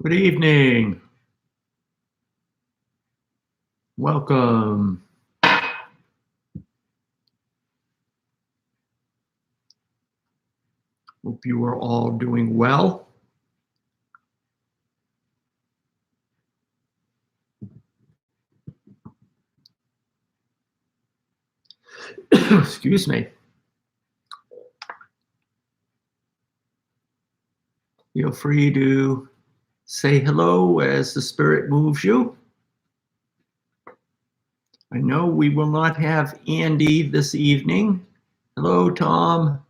Good evening. Welcome. Hope you are all doing well. Excuse me. Feel free to say hello as the Spirit moves you. I know we will not have Andy this evening. Hello, Tom.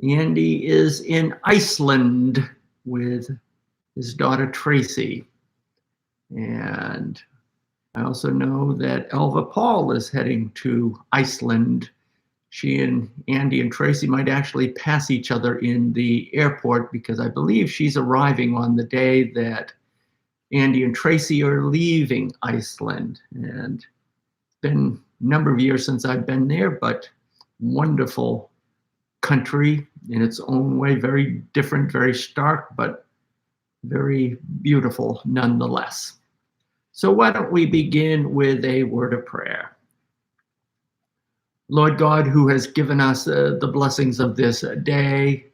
Andy is in Iceland with his daughter Tracy. And I also know that Elva Paul is heading to Iceland. She and Andy and Tracy might actually pass each other in the airport because I believe she's arriving on the day that Andy and Tracy are leaving Iceland. And it's been a number of years since I've been there, but wonderful country in its own way, very different, very stark, but very beautiful nonetheless. So why don't we begin with a word of prayer. Lord God, who has given us the blessings of this day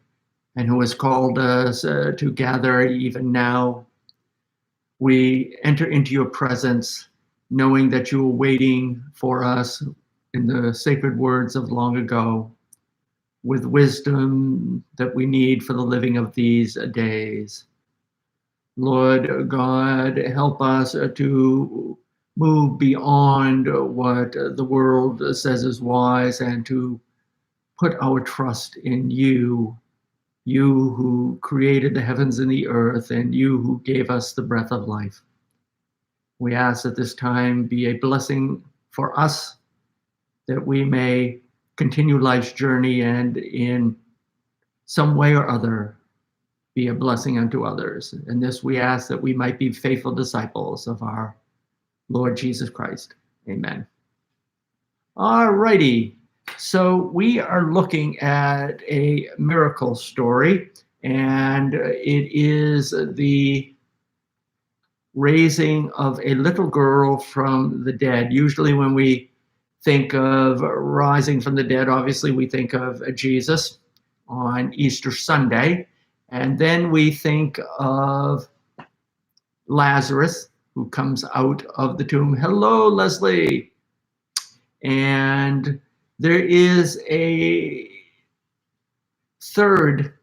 and who has called us to gather even now, we enter into your presence knowing that you are waiting for us in the sacred words of long ago with wisdom that we need for the living of these days. Lord God, help us to move beyond what the world says is wise and to put our trust in you, you who created the heavens and the earth and you who gave us the breath of life. We ask that this time be a blessing for us, that we may continue life's journey and in some way or other be a blessing unto others. And this we ask that we might be faithful disciples of our Lord Jesus Christ. Amen. All righty. So we are looking at a miracle story, and it is the raising of a little girl from the dead. Usually when we think of rising from the dead, obviously we think of Jesus on Easter Sunday, and then we think of Lazarus, who comes out of the tomb. Hello, Leslie. And there is a third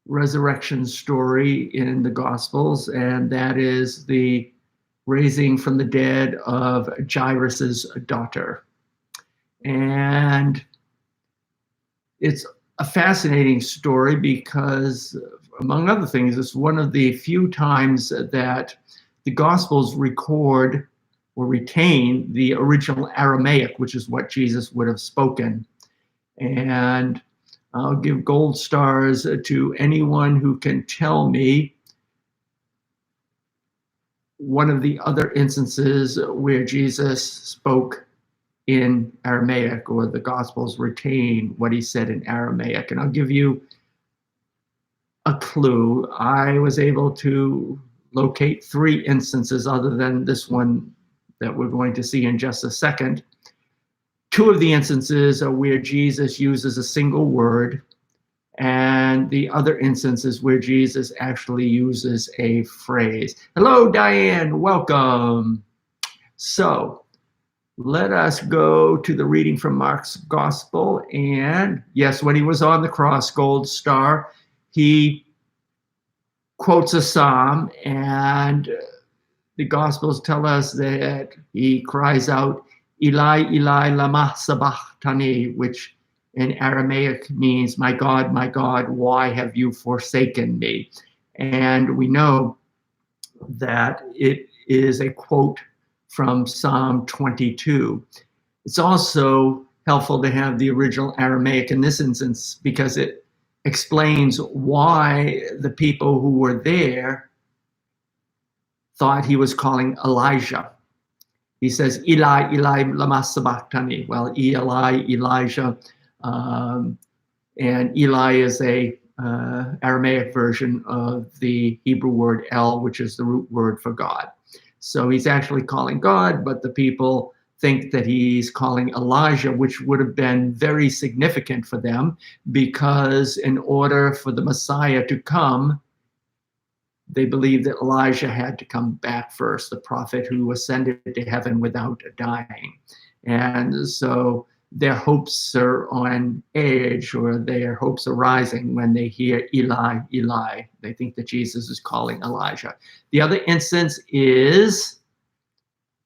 resurrection story in the Gospels, and that is the raising from the dead of Jairus's daughter. And it's a fascinating story because, among other things, it's one of the few times that the Gospels record or retain the original Aramaic, which is what Jesus would have spoken. And I'll give gold stars to anyone who can tell me one of the other instances where Jesus spoke in Aramaic or the Gospels retain what he said in Aramaic. And I'll give you a clue. I was able to locate 3 instances other than this one that we're going to see in just a second. 2 of the instances are where Jesus uses a single word, and the other instances where Jesus actually uses a phrase. Hello, Diane, welcome. So let us go to the reading from Mark's Gospel. And yes, when he was on the cross, gold star, he quotes a psalm, and the Gospels tell us that he cries out, Eli, Eli, lama sabachthani, which in Aramaic means, my God, why have you forsaken me? And we know that it is a quote from Psalm 22. It's also helpful to have the original Aramaic in this instance because it explains why the people who were there thought he was calling Elijah. He says, Eli, Eli, lama sabachthani. Well, Eli, Elijah, and Eli is a Aramaic version of the Hebrew word El, which is the root word for God. So he's actually calling God, but the people think that he's calling Elijah, which would have been very significant for them, because in order for the Messiah to come, they believed that Elijah had to come back first, the prophet who ascended to heaven without dying. And so their hopes are on edge, or their hopes are rising when they hear Eli, Eli. They think that Jesus is calling Elijah. The other instance is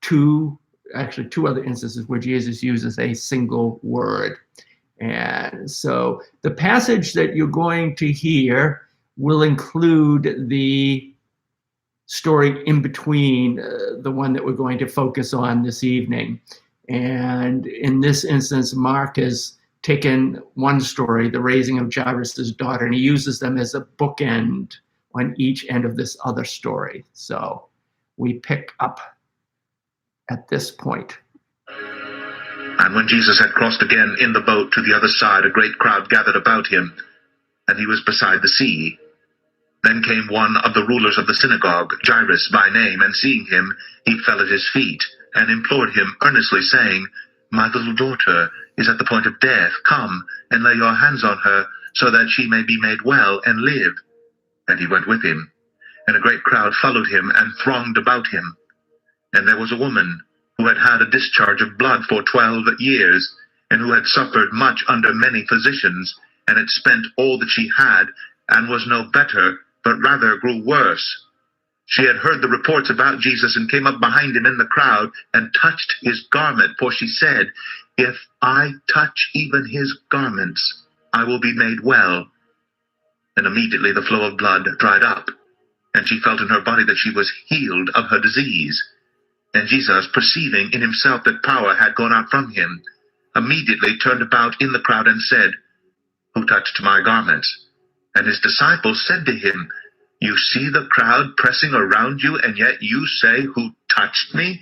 two other instances where Jesus uses a single word. And so the passage that you're going to hear will include the story in between the one that we're going to focus on this evening. And in this instance, Mark has taken one story, the raising of Jairus' daughter, and he uses them as a bookend on each end of this other story. So we pick up at this point. And when Jesus had crossed again in the boat to the other side, a great crowd gathered about him, and he was beside the sea. Then came one of the rulers of the synagogue, Jairus by name, and seeing him, he fell at his feet, and implored him earnestly, saying, My little daughter is at the point of death. Come, and lay your hands on her, so that she may be made well and live. And he went with him, and a great crowd followed him and thronged about him. And there was a woman who had had a discharge of blood for 12 years, and who had suffered much under many physicians, and had spent all that she had, and was no better, but rather grew worse. She had heard the reports about Jesus, and came up behind him in the crowd, and touched his garment, for she said, If I touch even his garments, I will be made well. And immediately the flow of blood dried up, and she felt in her body that she was healed of her disease. And Jesus, perceiving in himself that power had gone out from him, immediately turned about in the crowd and said, Who touched my garments? And his disciples said to him, You see the crowd pressing around you, and yet you say, Who touched me?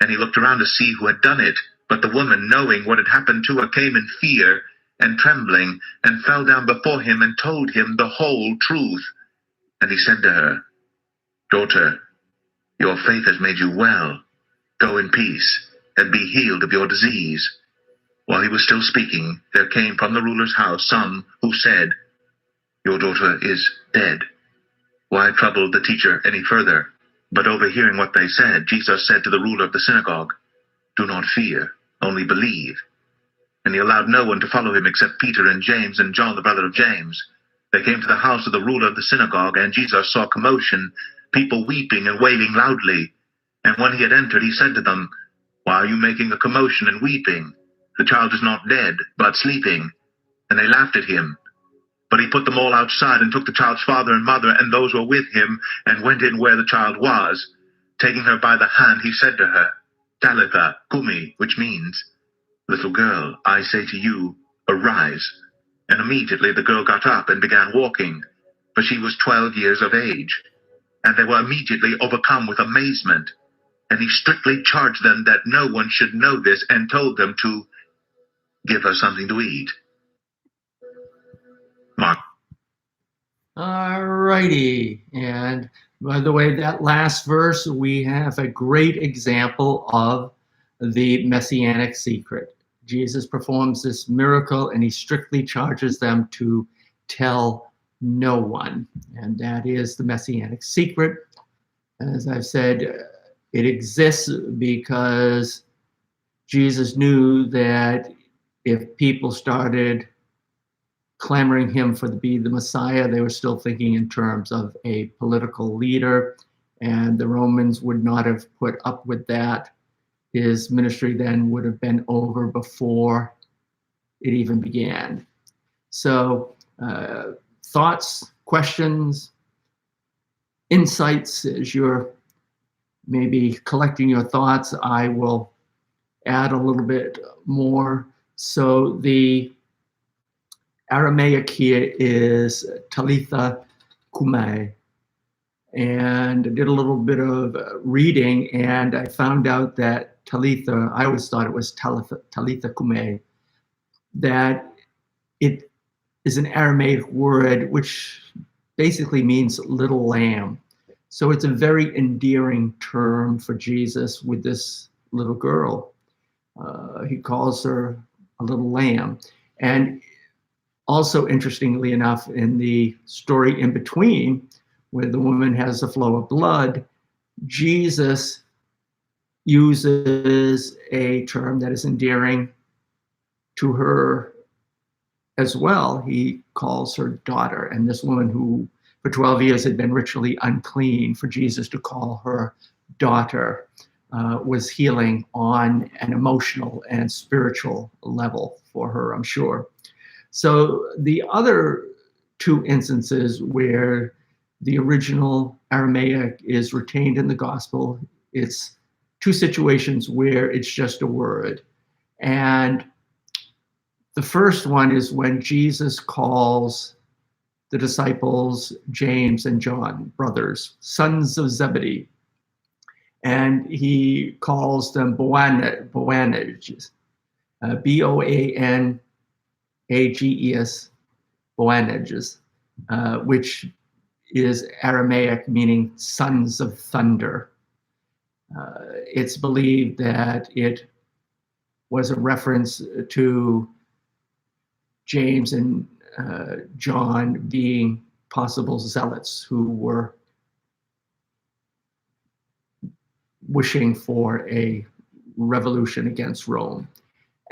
And he looked around to see who had done it. But the woman, knowing what had happened to her, came in fear and trembling, and fell down before him and told him the whole truth. And he said to her, Daughter, your faith has made you well. Go in peace, and be healed of your disease. While he was still speaking, there came from the ruler's house some who said, Your daughter is dead. Why trouble the teacher any further? But overhearing what they said, Jesus said to the ruler of the synagogue, Do not fear, only believe. And he allowed no one to follow him except Peter and James and John, the brother of James. They came to the house of the ruler of the synagogue, and Jesus saw commotion, people weeping and wailing loudly. And when he had entered, he said to them, Why are you making a commotion and weeping? The child is not dead, but sleeping. And they laughed at him. But he put them all outside, and took the child's father and mother and those who were with him, and went in where the child was. Taking her by the hand, he said to her, Talitha cumi, which means, Little girl, I say to you, arise. And immediately the girl got up and began walking, for she was 12 years of age. And they were immediately overcome with amazement. And he strictly charged them that no one should know this, and told them to give her something to eat. Mark. All righty. And by the way, that last verse, we have a great example of the messianic secret. Jesus performs this miracle, and he strictly charges them to tell no one. And that is the messianic secret. As I've said, it exists because Jesus knew that if people started clamoring him for to be the Messiah, they were still thinking in terms of a political leader, and the Romans would not have put up with that. His ministry then would have been over before it even began. So thoughts, questions, insights, as you're maybe collecting your thoughts, I will add a little bit more. So the Aramaic here is Talitha Kumai. And I did a little bit of reading, and I found out that Talitha, I always thought it was Talitha Kumai, that it is an Aramaic word which basically means little lamb. So it's a very endearing term for Jesus with this little girl. He calls her a little lamb. And also, interestingly enough, in the story in between, where the woman has a flow of blood, Jesus uses a term that is endearing to her as well. He calls her daughter. And this woman, who for 12 years had been ritually unclean, for Jesus to call her daughter was healing on an emotional and spiritual level for her, I'm sure. So the other two instances where the original Aramaic is retained in the gospel, it's two situations where it's just a word. And the first one is when Jesus calls the disciples James and John, brothers, sons of Zebedee. And he calls them Boanerges, Boanerges, Boanerges, which is Aramaic meaning sons of thunder. It's believed that it was a reference to James and John being possible zealots who were wishing for a revolution against Rome.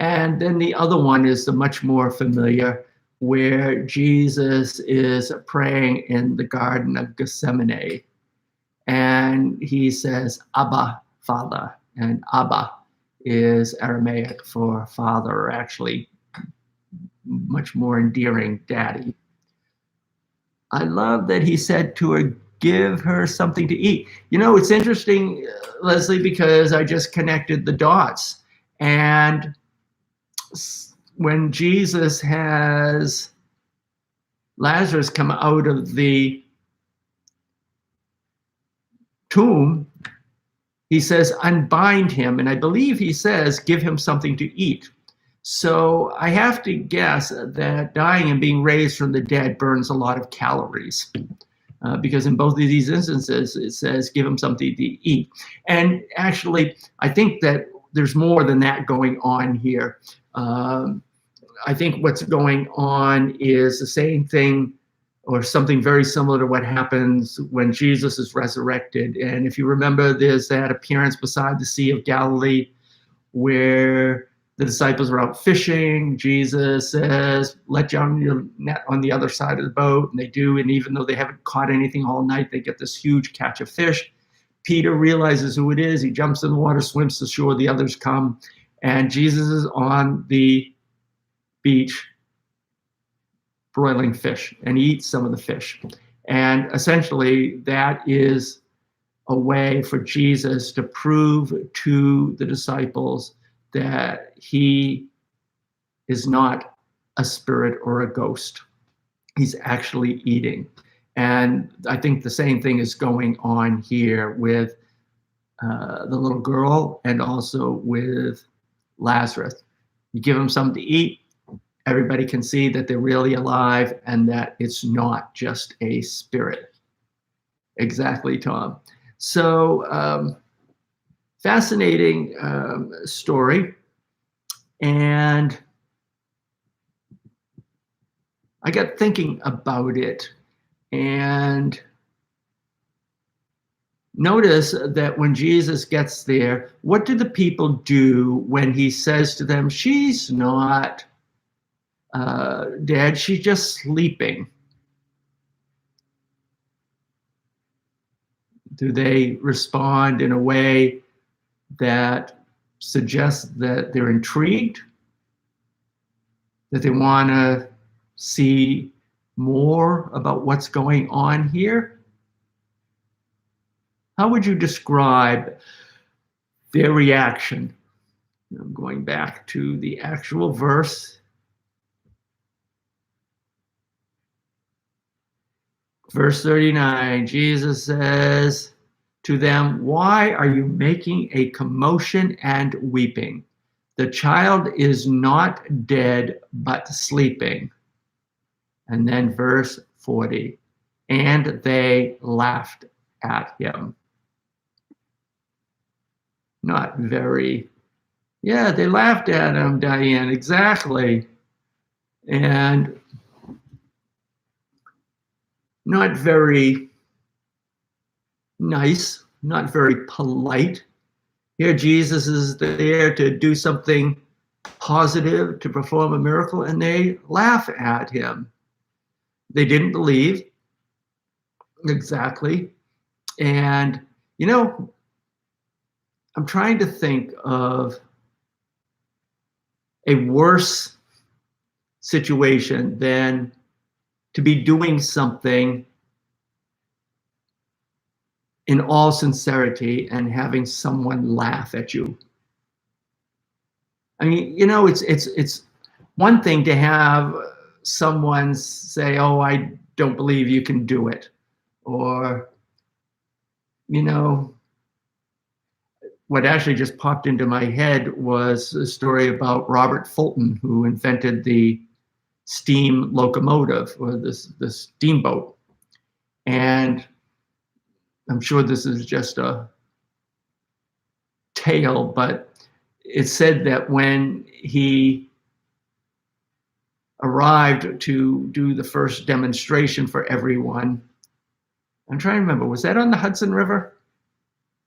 And then the other one is the much more familiar, where Jesus is praying in the Garden of Gethsemane. And he says, Abba, Father. And Abba is Aramaic for father, or actually much more endearing, daddy. I love that he said to her, give her something to eat. You know, it's interesting, Leslie, because I just connected the dots. And when Jesus has Lazarus come out of the tomb, he says, unbind him. And I believe he says, give him something to eat. So I have to guess that dying and being raised from the dead burns a lot of calories. Because in both of these instances, it says, give him something to eat. And actually, I think that there's more than that going on here. I think what's going on is the same thing, or something very similar to what happens when Jesus is resurrected. And if you remember, there's that appearance beside the Sea of Galilee where the disciples are out fishing. Jesus says, let down your net on the other side of the boat. And they do. And even though they haven't caught anything all night, they get this huge catch of fish. Peter realizes who it is. He jumps in the water, swims to shore. The others come. And Jesus is on the beach broiling fish, and he eats some of the fish. And essentially, that is a way for Jesus to prove to the disciples that he is not a spirit or a ghost. He's actually eating. And I think the same thing is going on here with the little girl and also with Lazarus. You give them something to eat, everybody can see that they're really alive and that it's not just a spirit. Exactly, Tom. So fascinating story. And I got thinking about it, and notice that when Jesus gets there, what do the people do when he says to them, she's not dead, she's just sleeping? Do they respond in a way that suggests that they're intrigued, that they want to see more about what's going on here? How would you describe their reaction? I'm going back to the actual verse. Verse 39, Jesus says to them, why are you making a commotion and weeping? The child is not dead, but sleeping. And then verse 40, and they laughed at him. Not very, yeah, they laughed at him, Diane, exactly. And not very nice, not very polite. Here, Jesus is there to do something positive, to perform a miracle, and they laugh at him. They didn't believe. Exactly. And, you know, I'm trying to think of a worse situation than to be doing something in all sincerity and having someone laugh at you. I mean, you know, it's one thing to have someone say, "Oh, I don't believe you can do it," or, you know, what actually just popped into my head was a story about Robert Fulton, who invented the steam locomotive, or the steamboat. And I'm sure this is just a tale, but it said that when he arrived to do the first demonstration for everyone, I'm trying to remember, was that on the Hudson River?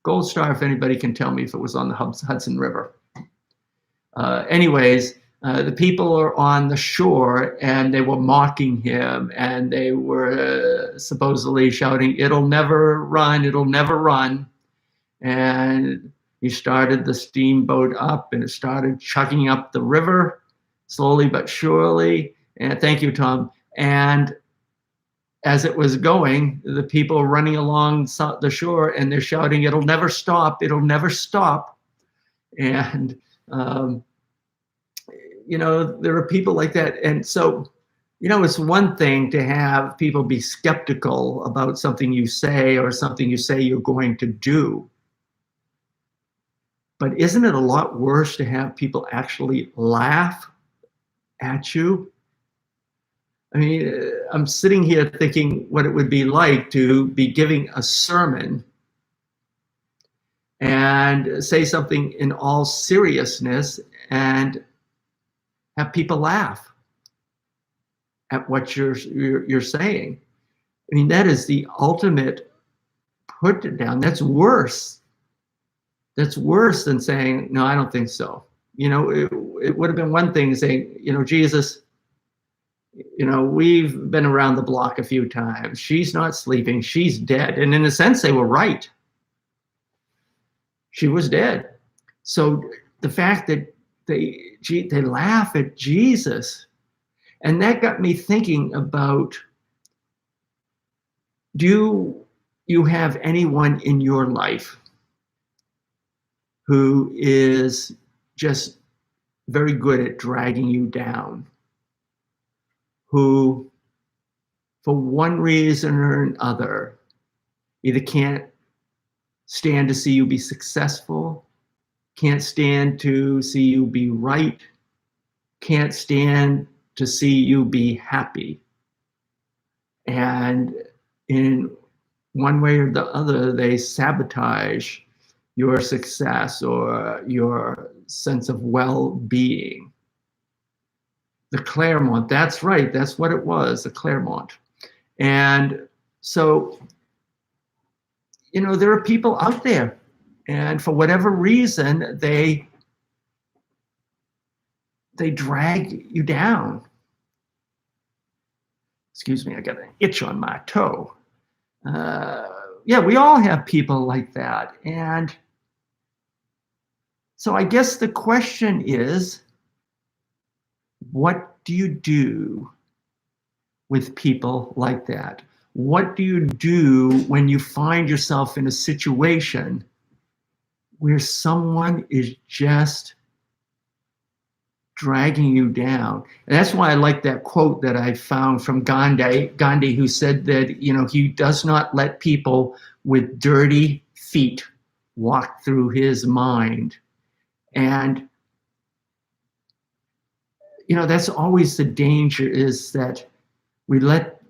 Gold star if anybody can tell me if it was on the Hudson River. The people are on the shore and they were mocking him, and they were supposedly shouting, "It'll never run, it'll never run." And he started the steamboat up, and it started chugging up the river slowly but surely. And thank you, Tom. And as it was going, the people running along the shore, and they're shouting, "It'll never stop, it'll never stop." And you know, there are people like that. And so, you know, it's one thing to have people be skeptical about something you say or something you say you're going to do. But isn't it a lot worse to have people actually laugh at you? I mean, I'm sitting here thinking what it would be like to be giving a sermon and say something in all seriousness and have people laugh at what you're saying. I mean, that is the ultimate put it down. That's worse. That's worse than saying, "No, I don't think so." You know, it would have been one thing saying, you know, "Jesus, you know, we've been around the block a few times. She's not sleeping. She's dead." And in a sense, they were right. She was dead. So the fact that they laugh at Jesus, and that got me thinking about, do you have anyone in your life who is just very good at dragging you down, who, for one reason or another, either can't stand to see you be successful, can't stand to see you be right, can't stand to see you be happy? And in one way or the other, they sabotage your success or your sense of well-being. The Claremont, that's right, that's what it was, the Claremont. And so, you know, there are people out there, and for whatever reason, they drag you down. Excuse me, I got an itch on my toe. Yeah, we all have people like that. And so I guess the question is, what do you do with people like that? What do you do when you find yourself in a situation where someone is just dragging you down? And that's why I like that quote that I found from Gandhi, who said that, you know, he does not let people with dirty feet walk through his mind. And, you know, that's always the danger, is that We let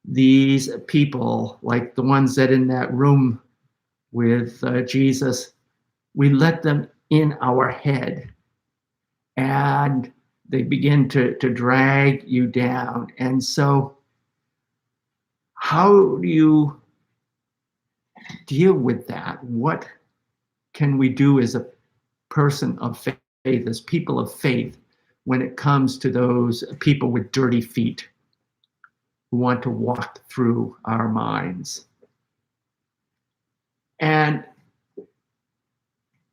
these people, like the ones that in that room with Jesus, we let them in our head, and they begin to drag you down. And so how do you deal with that? What can we do as a person of faith, as people of faith, when it comes to those people with dirty feet who want to walk through our minds? And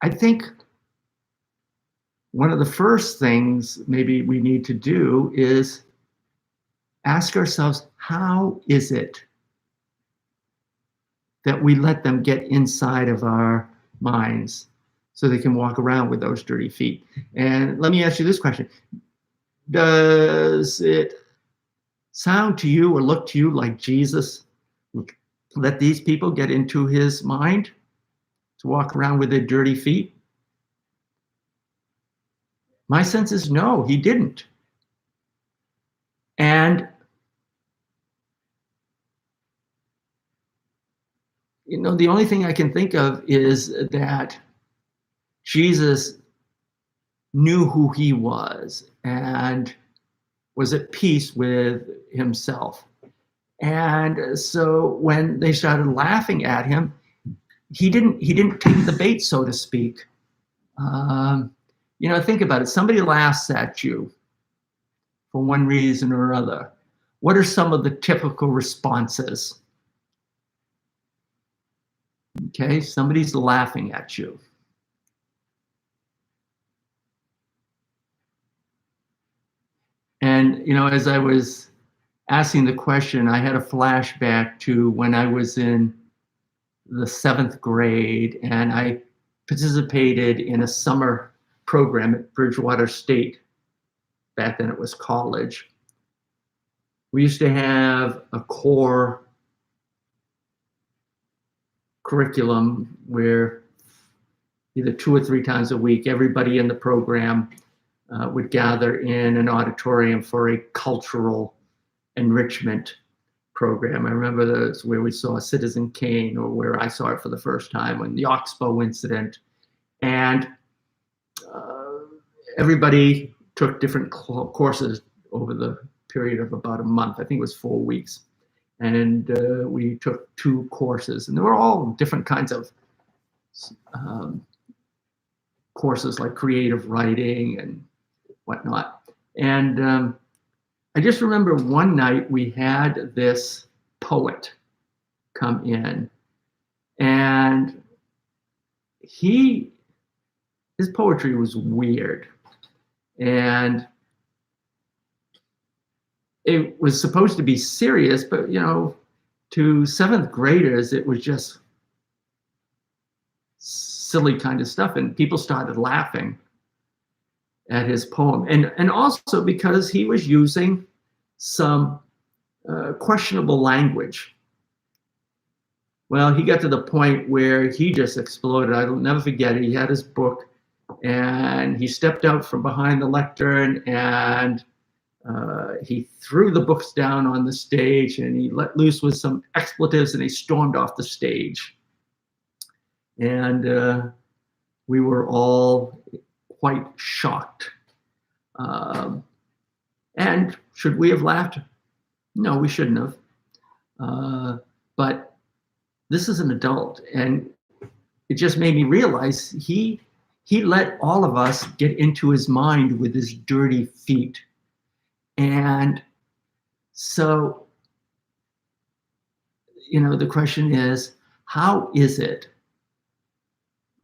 I think one of the first things maybe we need to do is ask ourselves, how is it that we let them get inside of our minds so they can walk around with those dirty feet? And let me ask you this question. Does it sound to you or look to you like Jesus let these people get into his mind to walk around with their dirty feet? My sense is no, he didn't. And the only thing I can think of is that Jesus knew who he was and was at peace with himself. And so when they started laughing at him, he didn't take the bait, so to speak. Think about it. Somebody laughs at you for one reason or other. What are some of the typical responses? Okay, somebody's laughing at you. And, as I was asking the question, I had a flashback to when I was in the 7th grade and I participated in a summer program at Bridgewater State. Back then it was college. We used to have a core curriculum where either 2 or 3 times a week, everybody in the program would gather in an auditorium for a cultural enrichment program. I remember that's where we saw Citizen Kane, or where I saw it for the first time, when the Oxbow incident. And everybody took different courses over the period of about a month. I think it was 4 weeks. And we took 2 courses, and they were all different kinds of courses, like creative writing and whatnot. And I just remember one night we had this poet come in, and his poetry was weird. And it was supposed to be serious, but to 7th graders, it was just silly kind of stuff. And people started laughing at his poem. And also because he was using some questionable language. Well, he got to the point where he just exploded. I'll never forget it. He had his book, and he stepped out from behind the lectern, and he threw the books down on the stage, and he let loose with some expletives, and he stormed off the stage. And we were all quite shocked. And should we have laughed? No, we shouldn't have. But this is an adult, and it just made me realize he let all of us get into his mind with his dirty feet. And so, the question is, how is it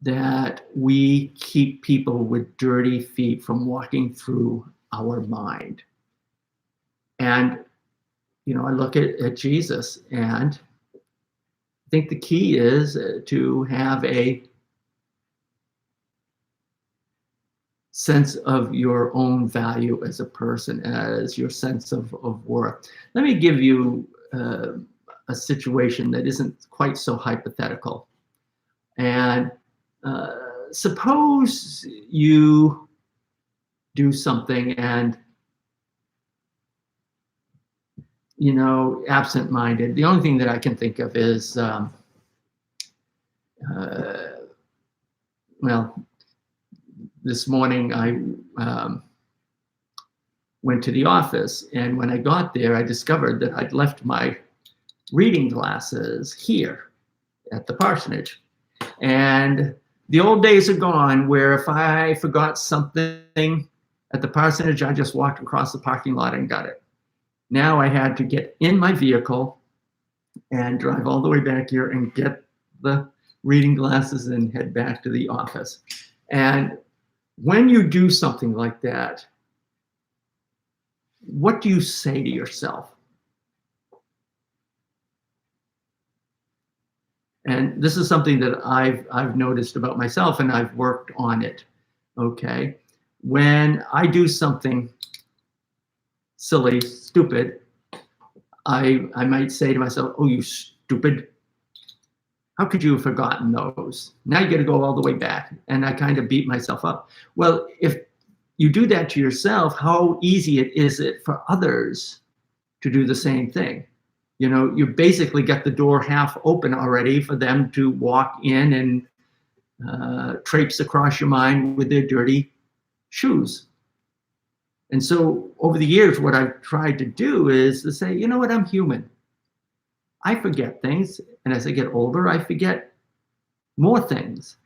that we keep people with dirty feet from walking through our mind? And, I look at Jesus, and I think the key is to have a sense of your own value as a person, as your sense of worth. Let me give you a situation that isn't quite so hypothetical. And suppose you do something and absent-minded. The only thing that I can think of is, well, this morning I went to the office, and when I got there, I discovered that I'd left my reading glasses here at the parsonage. And the old days are gone where if I forgot something at the parsonage, I just walked across the parking lot and got it. Now I had to get in my vehicle and drive all the way back here and get the reading glasses and head back to the office. And when you do something like that, what do you say to yourself? And this is something that I've noticed about myself, and I've worked on it. Okay, when I do something silly, stupid, I might say to myself, "Oh, you stupid! How could you have forgotten those? Now you got to go all the way back." And I kind of beat myself up. Well, if you do that to yourself, how easy is it for others to do the same thing? You basically got the door half open already for them to walk in and traipse across your mind with their dirty shoes. And so over the years, what I've tried to do is to say, you know what, I'm human. I forget things. And as I get older, I forget more things.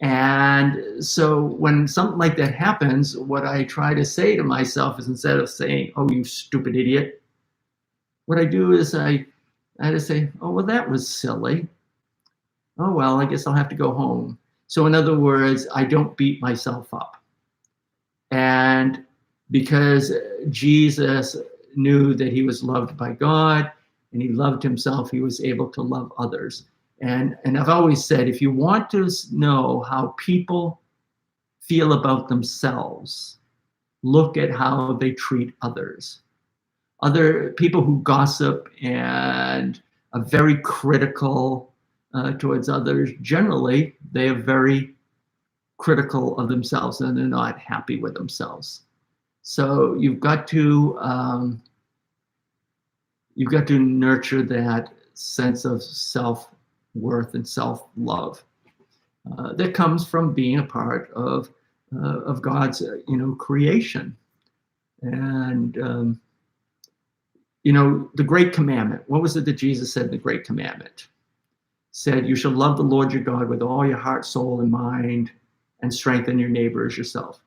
And so when something like that happens, what I try to say to myself is, instead of saying, "Oh, you stupid idiot," what I do is I just say, "Oh, well, that was silly. Oh, well, I guess I'll have to go home." So in other words, I don't beat myself up. And because Jesus knew that he was loved by God and he loved himself, he was able to love others. And I've always said, if you want to know how people feel about themselves, look at how they treat others. Other people who gossip and are very critical towards others, generally, they are very critical of themselves and they're not happy with themselves. So you've got to nurture that sense of self-worth and self-love that comes from being a part of God's creation. And the great commandment, what was it that Jesus said in the great commandment? Said, "You shall love the Lord your God with all your heart, soul, and mind, and strengthen your neighbor as yourself."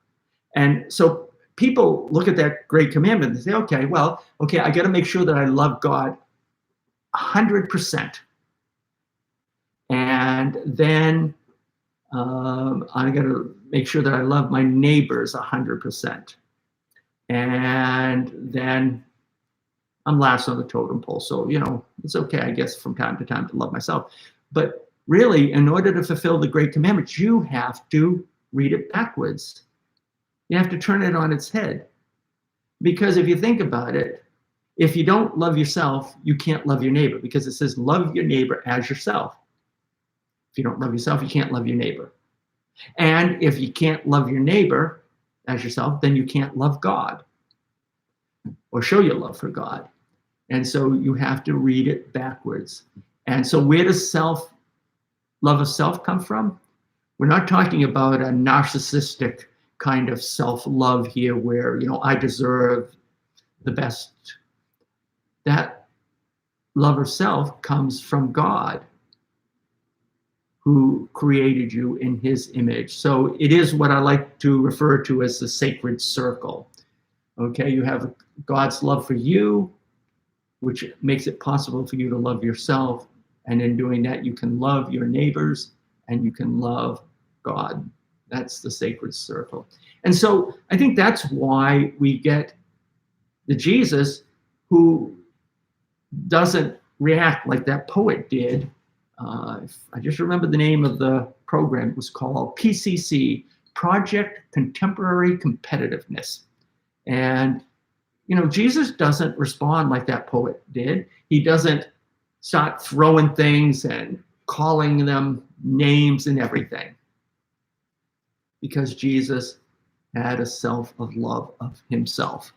And so people look at that great commandment and say, okay, I got to make sure that I love God 100%. And then I got to make sure that I love my neighbors 100%. And then I'm last on the totem pole. So, it's okay, I guess, from time to time to love myself. But really, in order to fulfill the great commandments, you have to read it backwards. You have to turn it on its head. Because if you think about it, if you don't love yourself, you can't love your neighbor, because it says love your neighbor as yourself. If you don't love yourself, you can't love your neighbor. And if you can't love your neighbor as yourself, then you can't love God or show your love for God. And so you have to read it backwards. And so where does love of self come from? We're not talking about a narcissistic kind of self-love here where, I deserve the best. That love of self comes from God, who created you in his image. So it is what I like to refer to as the sacred circle. Okay, you have God's love for you, which makes it possible for you to love yourself. And in doing that, you can love your neighbors and you can love God. That's the sacred circle. And so I think that's why we get the Jesus who doesn't react like that poet did. I just remember the name of the program. It was called PCC, Project Contemporary Competitiveness. And, Jesus doesn't respond like that poet did. He doesn't start throwing things and calling them names and everything. Because Jesus had a self of love of himself.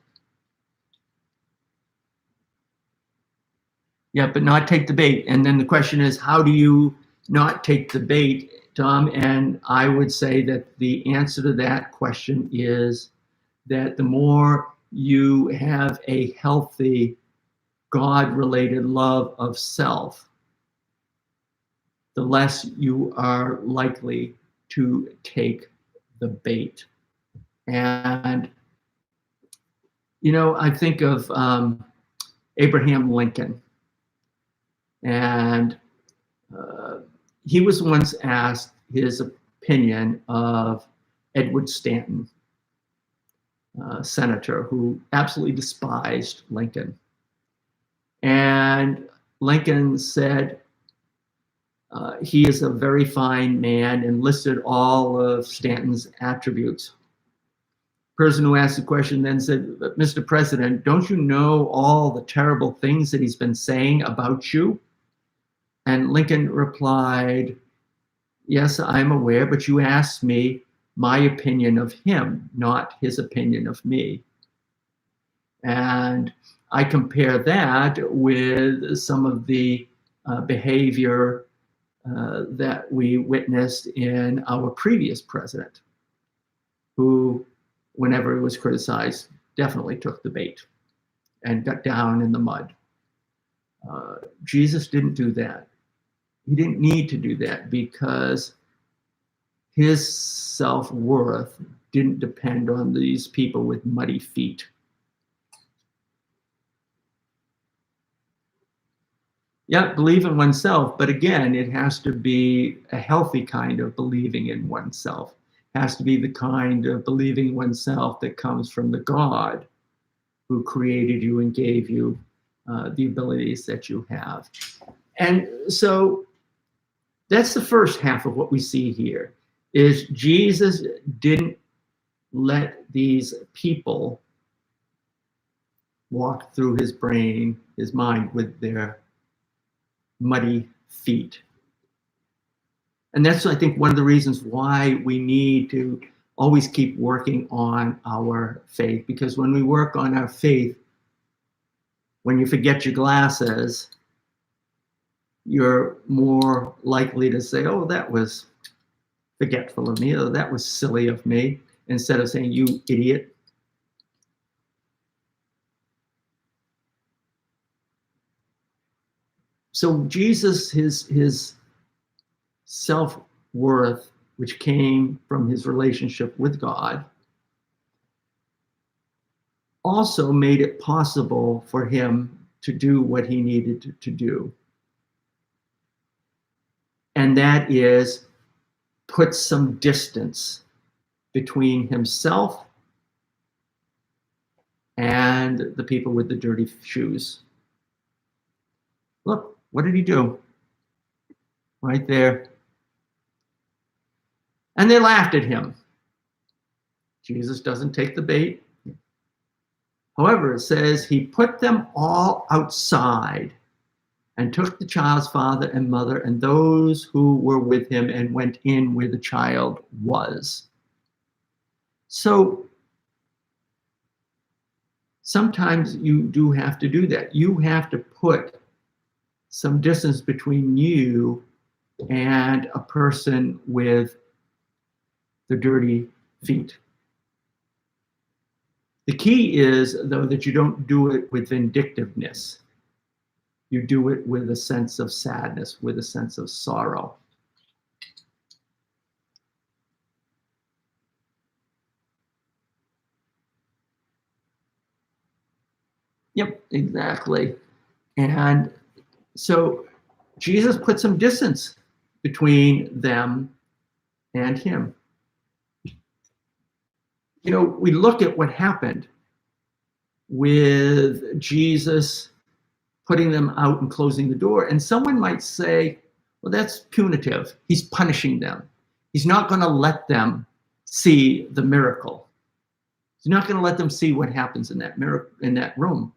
Yeah, but not take the bait. And then the question is, how do you not take the bait, Tom? And I would say that the answer to that question is that the more you have a healthy God-related love of self, the less you are likely to take the bait. And, I think of Abraham Lincoln. And he was once asked his opinion of Edward Stanton, senator who absolutely despised Lincoln. And Lincoln said he is a very fine man and listed all of Stanton's attributes. The person who asked the question then said, "Mr. President, don't you know all the terrible things that he's been saying about you?" And Lincoln replied, "Yes, I'm aware, but you asked me my opinion of him, not his opinion of me." And I compare that with some of the behavior that we witnessed in our previous president, who, whenever he was criticized, definitely took the bait and got down in the mud. Jesus didn't do that. He didn't need to do that because his self-worth didn't depend on these people with muddy feet. Yeah, believe in oneself, but again, it has to be a healthy kind of believing in oneself. It has to be the kind of believing oneself that comes from the God who created you and gave you the abilities that you have. And so that's the first half of what we see here, is Jesus didn't let these people walk through his brain, his mind, with their muddy feet. And that's, I think, one of the reasons why we need to always keep working on our faith, because when we work on our faith, when you forget your glasses, you're more likely to say, "Oh, that was forgetful of me," or "that was silly of me," instead of saying, "You idiot." So Jesus, his self-worth, which came from his relationship with God, also made it possible for him to do what he needed to do. And that is put some distance between himself and the people with the dirty shoes. Look, what did he do? Right there. And they laughed at him. Jesus doesn't take the bait. However, it says he put them all outside and took the child's father and mother and those who were with him and went in where the child was. So sometimes you do have to do that. You have to put some distance between you and a person with the dirty feet. The key is, though, that you don't do it with vindictiveness. You do it with a sense of sadness, with a sense of sorrow. Yep, exactly. And so Jesus put some distance between them and him. We look at what happened with Jesus putting them out and closing the door, and someone might say, well, that's punitive. He's punishing them. He's not going to let them see the miracle. He's not going to let them see what happens in that room.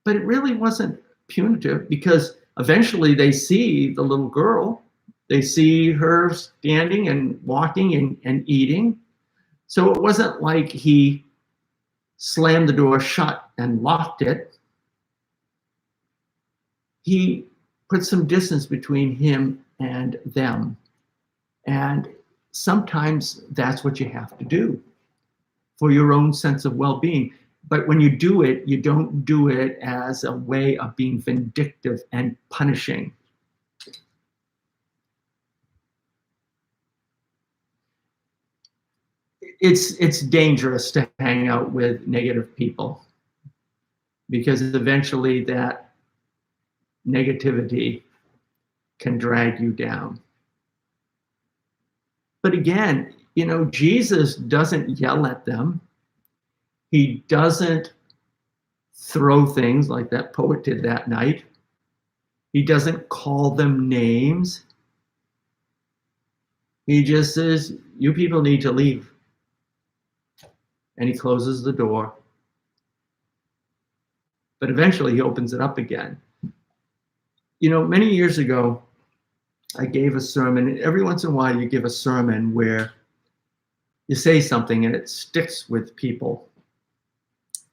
But it really wasn't punitive, because eventually they see the little girl. They see her standing and walking and eating. So it wasn't like he slammed the door shut and locked it. he put some distance between him and them. And sometimes that's what you have to do for your own sense of well-being. But when you do it, you don't do it as a way of being vindictive and punishing. It's dangerous to hang out with negative people, because eventually that negativity can drag you down. But again, Jesus doesn't yell at them. He doesn't throw things like that poet did that night. He doesn't call them names. He just says, you people need to leave. And he closes the door. But eventually he opens it up again. Many years ago, I gave a sermon, and every once in a while you give a sermon where you say something and it sticks with people.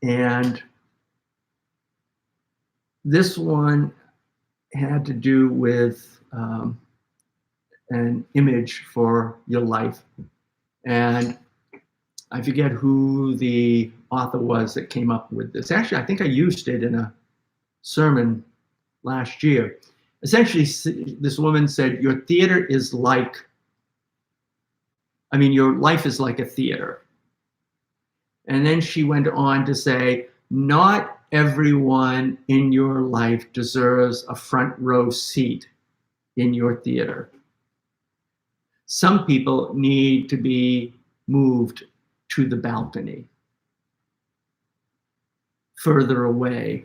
And this one had to do with an image for your life. And I forget who the author was that came up with this. Actually, I think I used it in a sermon last year. Essentially, this woman said, your life is like a theater. And then she went on to say, not everyone in your life deserves a front row seat in your theater. Some people need to be moved to the balcony, further away.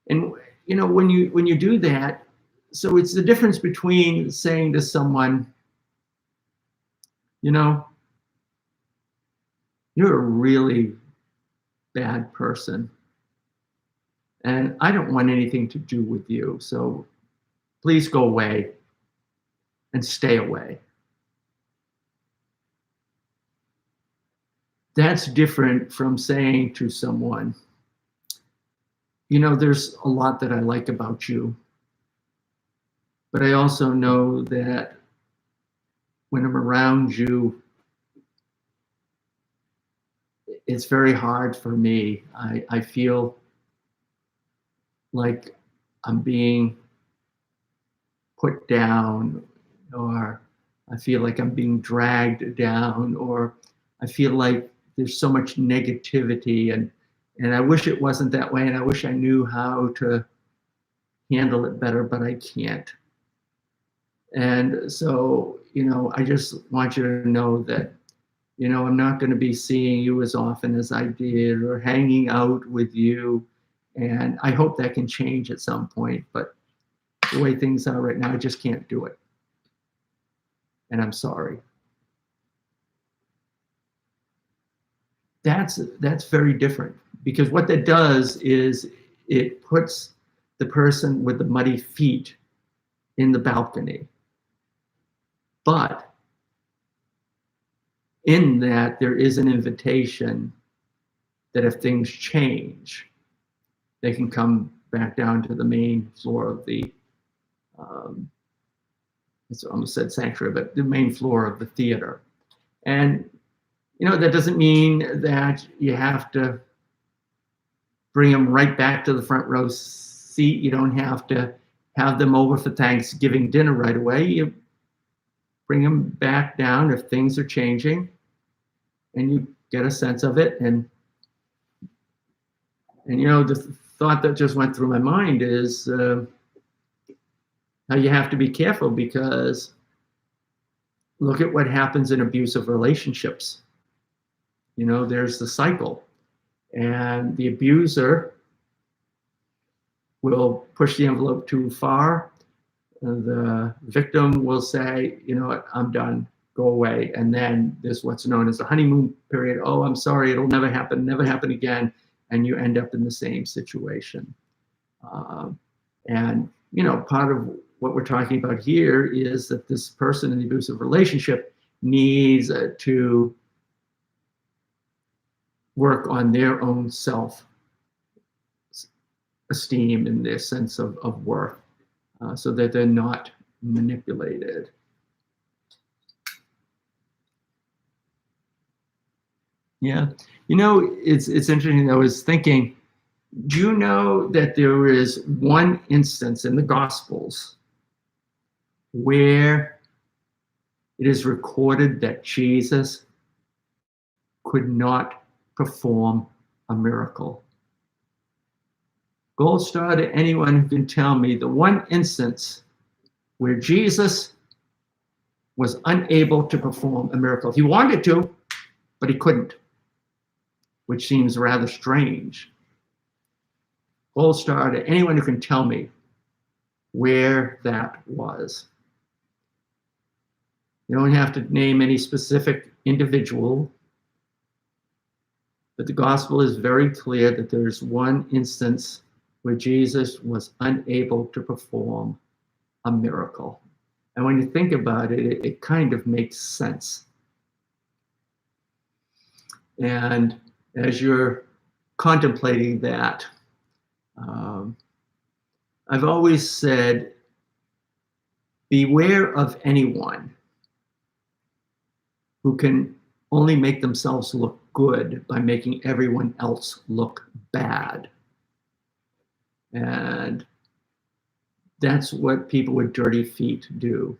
And when you do that, so it's the difference between saying to someone, you're a really bad person, and I don't want anything to do with you, so please go away and stay away. That's different from saying to someone, there's a lot that I like about you, but I also know that when I'm around you, it's very hard for me. I feel like I'm being put down, or I feel like I'm being dragged down, or I feel like there's so much negativity, and I wish it wasn't that way, and I wish I knew how to handle it better, but I can't. And so, I just want you to know that, I'm not going to be seeing you as often as I did, or hanging out with you. And I hope that can change at some point, but the way things are right now, I just can't do it. And I'm sorry. That's very different, because what that does is it puts the person with the muddy feet in the balcony. But in that, there is an invitation that if things change, they can come back down to the main floor of the, I almost said sanctuary, but the main floor of the theater. And, that doesn't mean that you have to bring them right back to the front row seat. You don't have to have them over for Thanksgiving dinner right away. You bring them back down if things are changing, and you get a sense of it. And the thought that just went through my mind is how you have to be careful, because look at what happens in abusive relationships. There's the cycle, and the abuser will push the envelope too far. The victim will say, you know what, I'm done, go away. And then there's what's known as the honeymoon period. Oh, I'm sorry, it'll never happen again. And you end up in the same situation. And, part of what we're talking about here is that this person in the abusive relationship needs to work on their own self esteem and their sense of worth, so that they're not manipulated. Yeah. It's interesting. I was thinking, do you know that there is one instance in the Gospels where it is recorded that Jesus could not perform a miracle? Gold star to anyone who can tell me the one instance where Jesus was unable to perform a miracle. He wanted to, but he couldn't, which seems rather strange. Gold star to anyone who can tell me where that was. You don't have to name any specific individual, but the gospel is very clear that there's one instance where Jesus was unable to perform a miracle. And when you think about it, it kind of makes sense. And as you're contemplating that, I've always said, beware of anyone who can only make themselves look good by making everyone else look bad. And that's what people with dirty feet do.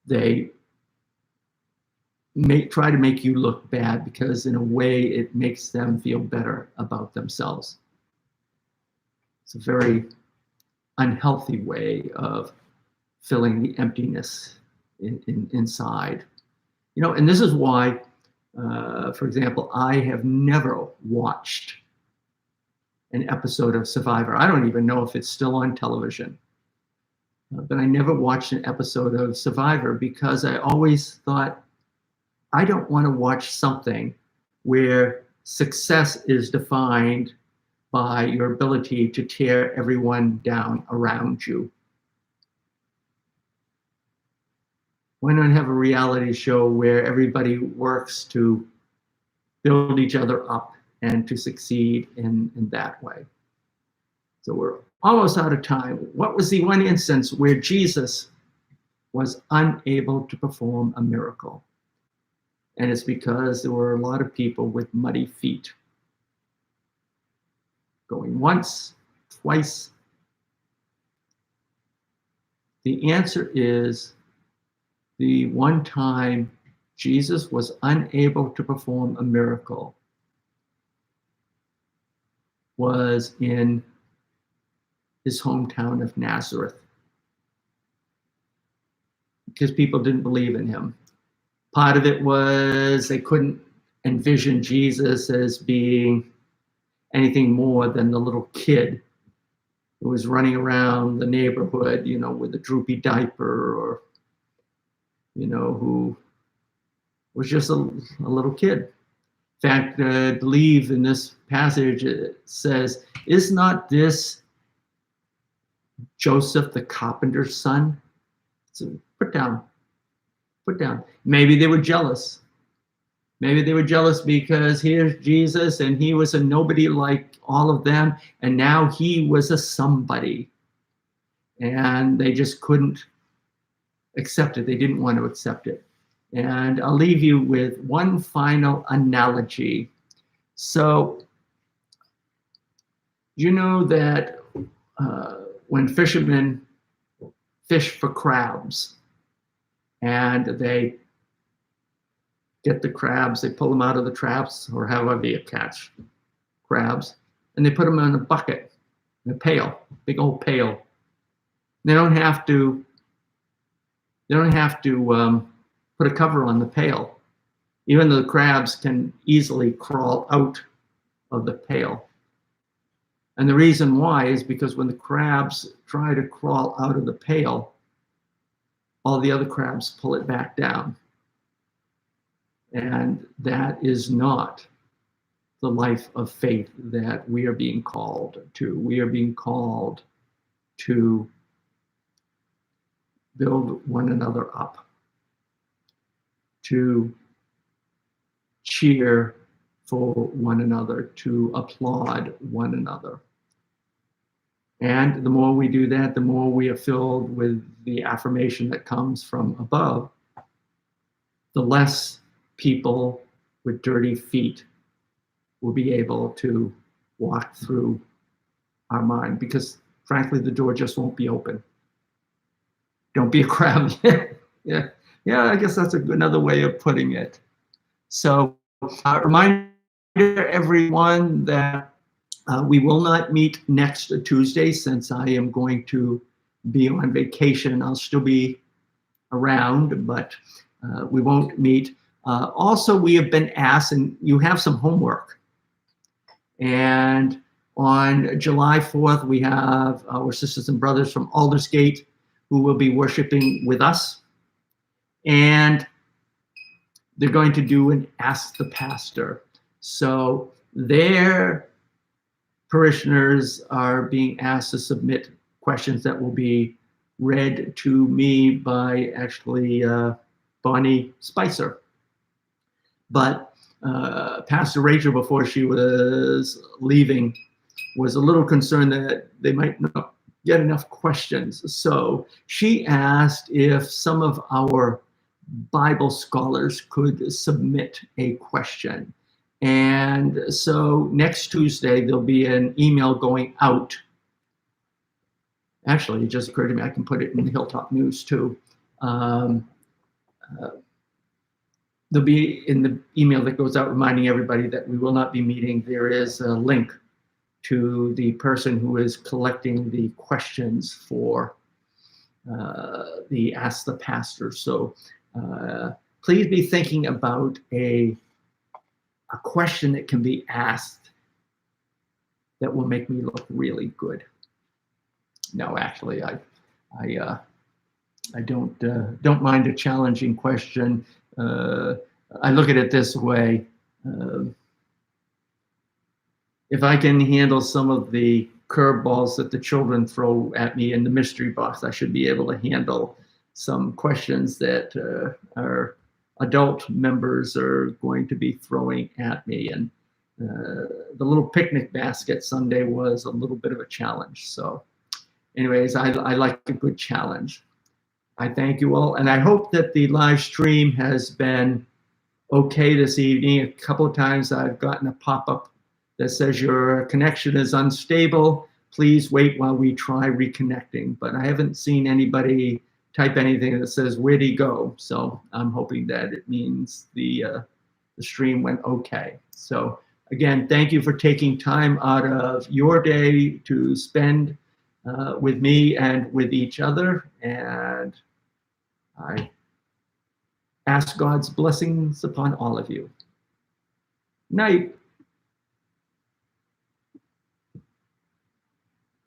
They try to make you look bad because in a way it makes them feel better about themselves. It's a very unhealthy way of filling the emptiness inside. And this is why, for example, I have never watched an episode of Survivor. I don't even know if it's still on television. But I never watched an episode of Survivor because I always thought, I don't want to watch something where success is defined by your ability to tear everyone down around you. Why not have a reality show where everybody works to build each other up and to succeed in that way? So we're almost out of time. What was the one instance where Jesus was unable to perform a miracle? And it's because there were a lot of people with muddy feet. Going once, twice. The answer is the one time Jesus was unable to perform a miracle was in his hometown of Nazareth, because people didn't believe in him. Part of it was they couldn't envision Jesus as being anything more than the little kid who was running around the neighborhood, with a droopy diaper, or, who was just a little kid. In fact, I believe in this passage it says, is not this Joseph the carpenter's son? So put down. Maybe they were jealous. Maybe they were jealous because here's Jesus and he was a nobody like all of them, and now he was a somebody. And they just couldn't accept it. They didn't want to accept it. And I'll leave you with one final analogy. So, you know that when fishermen fish for crabs and they get the crabs, they pull them out of the traps or however you catch crabs, and they put them in a bucket, in a pail, big old pail. They don't have to put a cover on the pail, even though the crabs can easily crawl out of the pail. And the reason why is because when the crabs try to crawl out of the pail, all the other crabs pull it back down. And that is not the life of faith that we are being called to. We are being called to build one another up, to cheer for one another, to applaud one another. And the more we do that, the more we are filled with the affirmation that comes from above, the less people with dirty feet will be able to walk through our mind, because frankly, the door just won't be open. Don't be a crab. Yeah, I guess that's another way of putting it. So, reminder everyone that we will not meet next Tuesday, since I am going to be on vacation. I'll still be around, but we won't meet. Also, we have been asked, and you have some homework. And on July 4th, we have our sisters and brothers from Aldersgate who will be worshiping with us. And they're going to do an Ask the Pastor. So their parishioners are being asked to submit questions that will be read to me by actually Bonnie Spicer. But Pastor Rachel, before she was leaving, was a little concerned that they might not get enough questions. So she asked if some of our Bible scholars could submit a question. And so next Tuesday, there'll be an email going out. Actually, it just occurred to me, I can put it in the Hilltop News too. There'll be in the email that goes out reminding everybody that we will not be meeting. There is a link to the person who is collecting the questions for the Ask the Pastor. So please be thinking about a question that can be asked that will make me look really good. No, actually, I don't mind a challenging question. I look at it this way. If I can handle some of the curveballs that the children throw at me in the mystery box, I should be able to handle some questions that our adult members are going to be throwing at me. And the little picnic basket Sunday was a little bit of a challenge. So anyways, I like a good challenge. I thank you all, and I hope that the live stream has been okay this evening. A couple of times I've gotten a pop-up that says your connection is unstable. Please wait while we try reconnecting. But I haven't seen anybody type anything that says, where'd he go? So I'm hoping that it means the stream went okay. So again, thank you for taking time out of your day to spend with me and with each other. And I ask God's blessings upon all of you. Night.